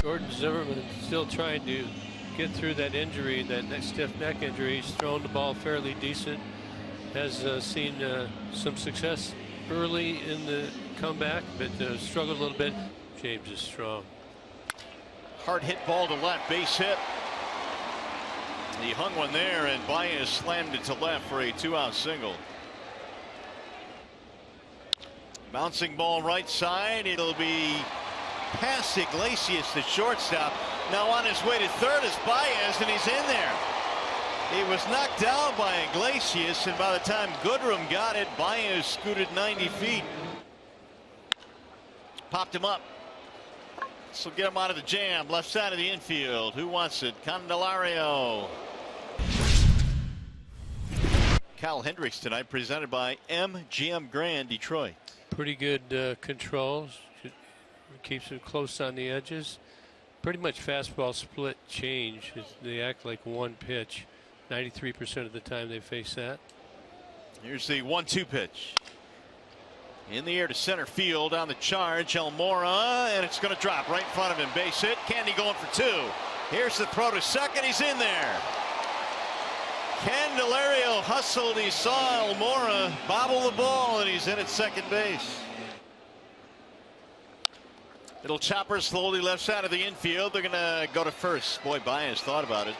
Jordan Zimmerman still trying to get through that injury, that stiff neck injury. He's thrown the ball fairly decent, has seen some success early in the comeback, but struggled a little bit. James is strong. Hard hit ball to left, base hit. He hung one there, and Baez slammed it to left for a 2-out single. Bouncing ball right side. It'll be past Iglesias, the shortstop. Now on his way to third is Baez, and he's in there. He was knocked down by Iglesias, and by the time Goodrum got it, Baez scooted 90 feet. Popped him up. This will get him out of the jam. Left side of the infield. Who wants it? Candelario. Kyle Hendricks tonight, presented by MGM Grand Detroit. Pretty good controls. Keeps it close on the edges. Pretty much fastball split change. They act like one pitch. 93% of the time they face that. Here's the 1-2 pitch. In the air to center field on the charge. Almora, and it's going to drop right in front of him. Base hit. Candy going for 2. Here's the throw to second. He's in there. Candelario hustled. He saw Almora bobble the ball, and he's in at second base. Little chopper slowly left side of the infield. They're going to go to first. Boy, Baez thought about it.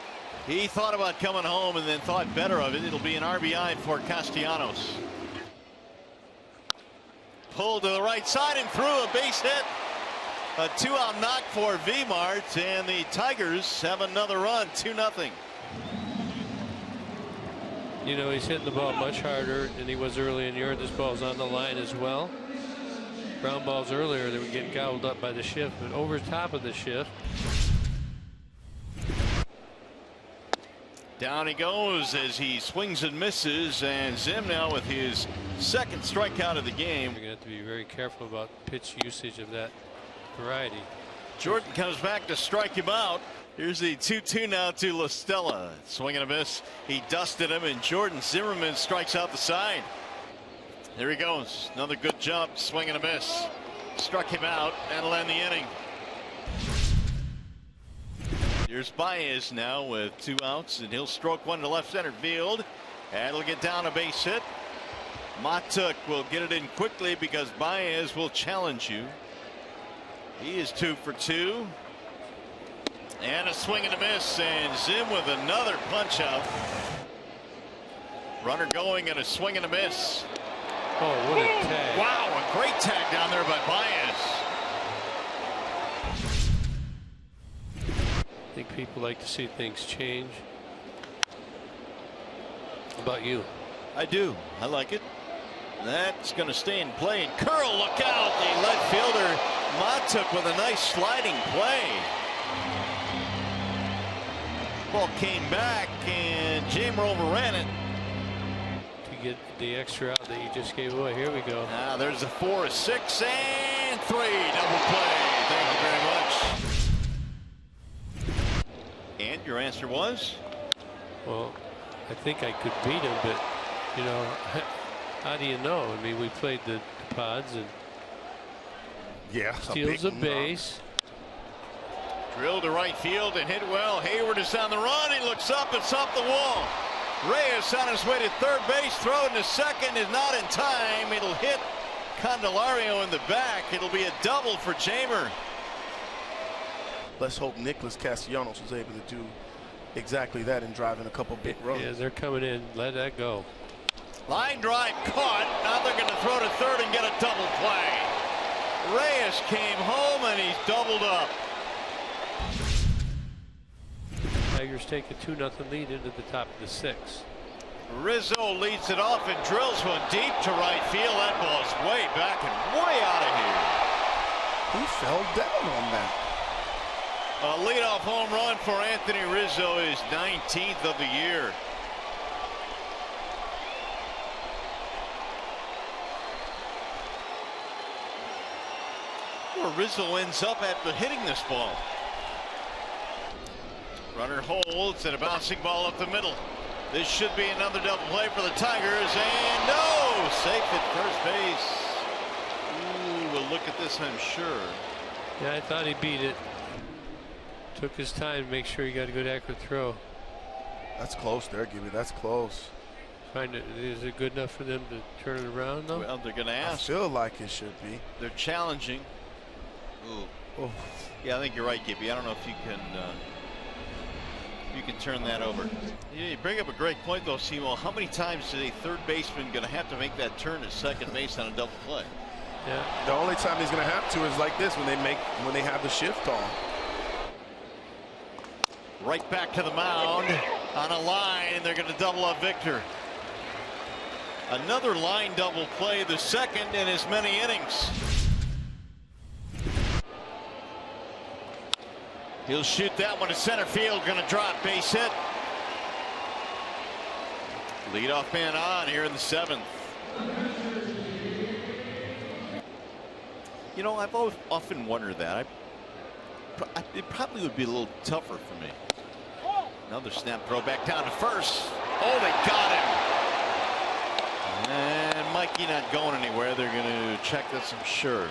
He thought about coming home and then thought better of it. It'll be an RBI for Castellanos. Pulled to the right side and threw a base hit. A 2-out knock for V-Mart, and the Tigers have another run, 2-0. You know, he's hitting the ball much harder than he was early in the year. This ball's on the line as well. Ground balls earlier, they were getting gobbled up by the shift, but over top of the shift. Down he goes as he swings and misses, and Zim now with his second strikeout of the game. You're going to have to be very careful about pitch usage of that variety. Jordan comes back to strike him out. Here's the 2-2 now to La Stella. Swing and a miss. He dusted him, and Jordan Zimmerman strikes out the side. There he goes. Another good jump. Swing and a miss. Struck him out. That'll end the inning. Here's Baez now with 2 outs, and he'll stroke one to left center field. And it'll get down a base hit. Matuk will get it in quickly because Baez will challenge you. He is 2 for 2. And a swing and a miss, and Zim with another punch out. Runner going and a swing and a miss. Oh, what a tag. Wow, a great tag down there by Baez. I think people like to see things change. How about you? I do. I like it. That's going to stay in play. And Curl, look out. The left fielder, Matuk, with a nice sliding play. Ball came back, and Jamer overran it. To get the extra out that you just gave away. Here we go. Now there's a 4, a 6, and 3. Double play. Thank you very much. And your answer was? Well, I think I could beat him, but, you know, how do you know? I mean, we played the Pods, and steals a base. Drilled to right field and hit well. Hayward is on the run. He looks up. It's off the wall. Reyes on his way to third base. Throw into second is not in time. It'll hit Candelario in the back. It'll be a double for Jamer. Let's hope Nicholas Castellanos was able to do exactly that and drive in a couple big runs. Yeah, they're coming in. Let that go. Line drive caught. Now they're going to throw to third and get a double play. Reyes came home and he's doubled up. Tigers take a 2-0 lead into the top of the 6th. Rizzo leads it off and drills one deep to right field. That ball's way back and way out of here. He fell down on that. A leadoff home run for Anthony Rizzo, his 19th of the year. Where Rizzo ends up after hitting this ball. Runner holds and a bouncing ball up the middle. This should be another double play for the Tigers, and no! Safe at first base. Ooh, we'll look at this, I'm sure. Yeah, I thought he beat it. Took his time to make sure he got a good accurate throw. That's close there, Gibby. That's close. Is it good enough for them to turn it around, though? Well, they're going to ask. I feel like it should be. They're challenging. Ooh. Oh. Yeah, I think you're right, Gibby. I don't know if you can turn that over. You bring up a great point, though, Simo. How many times is a third baseman going to have to make that turn to second base on a double play? Yeah. The only time he's going to have to is like this, when they have the shift on. Right back to the mound on a line. They're going to double up Victor. Another line double play, the second in as many innings. He'll shoot that one to center field. Going to drop, base hit. Leadoff man on here in the 7th. You know, I've often wondered that. It probably would be a little tougher for me. Another snap throw back down to first. Oh, they got him. And Mikey not going anywhere. They're going to check this, I'm sure.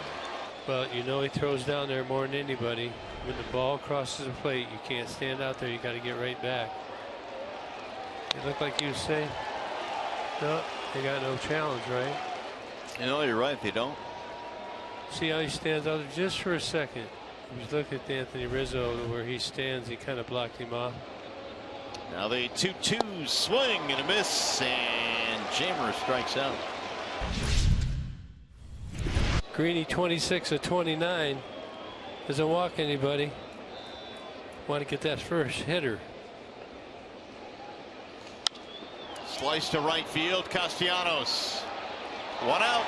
Well, you know he throws down there more than anybody. When the ball crosses the plate, you can't stand out there. You got to get right back. It looked like you say, no, they got no challenge, right? You know, you're right. They don't. See how he stands out there just for a second. If you look at Anthony Rizzo, where he stands, he kind of blocked him off. Now the 2-2 swing and a miss, and Jamer strikes out. Greeny 26 of 29. Doesn't walk anybody. Want to get that first hitter. Slice to right field, Castellanos. One out.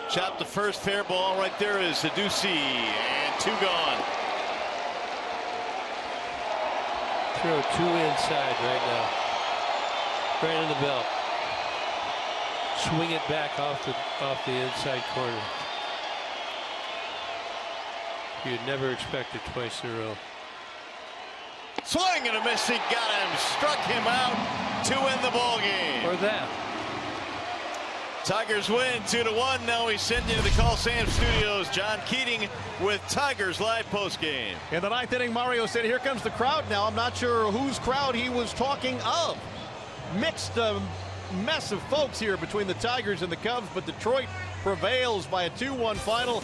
Chop the first, fair ball. Right there is Ducey, and 2 gone. Throw 2 inside right now. Right in the belt. Swing it back off the inside corner. You'd never expect it twice in a row. Swing and a miss. He got him. Struck him out to win the ball game. Or that. Tigers win 2-1. Now we send you to the Coliseum Studios. John Keating with Tigers live postgame. In the 9th inning, Mario said, here comes the crowd now. I'm not sure whose crowd he was talking of. Mixed mess of folks here between the Tigers and the Cubs, but Detroit prevails by a 2-1 final.